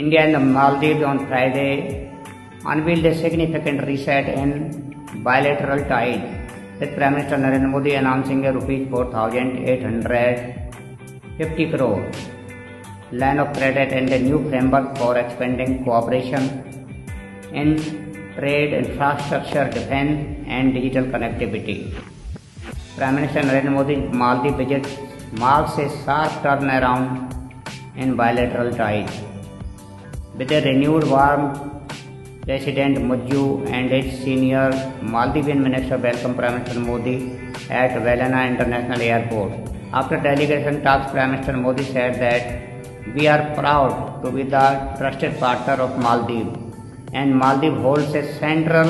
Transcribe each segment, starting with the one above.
India and the Maldives on Friday unveiled a significant reset in bilateral ties, with Prime Minister Narendra Modi announcing a rupees 4,850 crore line of credit and a new framework for expanding cooperation in trade, infrastructure, defense and digital connectivity. Prime Minister Narendra Modi's Maldives visit marks a sharp turnaround in bilateral ties. With a renewed warmth, President Mujju and his senior Maldivian minister welcomed Prime Minister Modi at Velana International Airport. After delegation talks, Prime Minister Modi said that we are proud to be the trusted partner of Maldives, and Maldives holds a central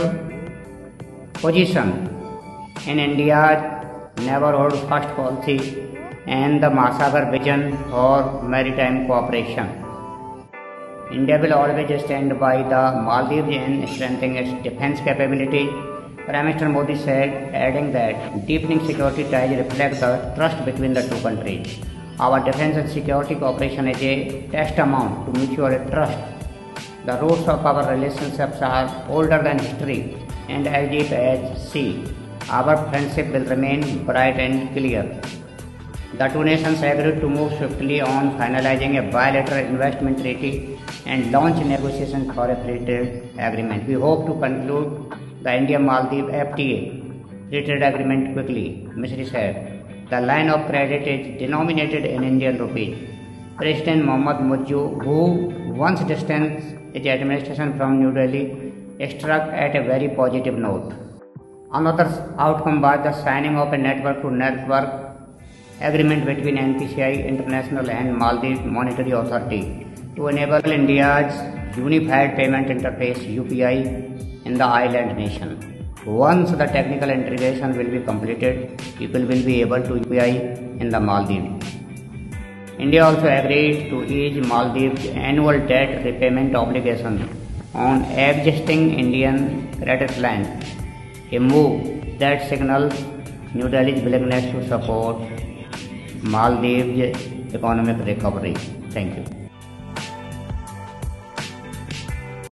position in India's neighborhood first policy and the Mahasagar vision for maritime cooperation. India will always stand by the Maldives in strengthening its defense capabilities, Prime Minister Modi said, adding that deepening security ties reflect the trust between the two countries. Our defense and security cooperation is a testament to mutual trust. The roots of our relationships are older than history and as deep as sea. Our friendship will remain bright and clear. The two nations agreed to move swiftly on finalizing a bilateral investment treaty and launch negotiations for a free trade agreement. We hope to conclude the India-Maldives FTA free trade agreement quickly, Mishri said. The line of credit is denominated in Indian rupees. President Mohammad Mujju, who once distanced his administration from New Delhi, struck at a very positive note. Another outcome was the signing of a network-to-network agreement between NPCI International and Maldives Monetary Authority to enable India's unified payment interface UPI in the island nation. Once the technical integration will be completed, people will be able to UPI in the Maldives. India also agreed to ease Maldives' annual debt repayment obligation on existing Indian credit lines, a move that signals New Delhi's willingness to support Maldives' economic recovery. Thank you.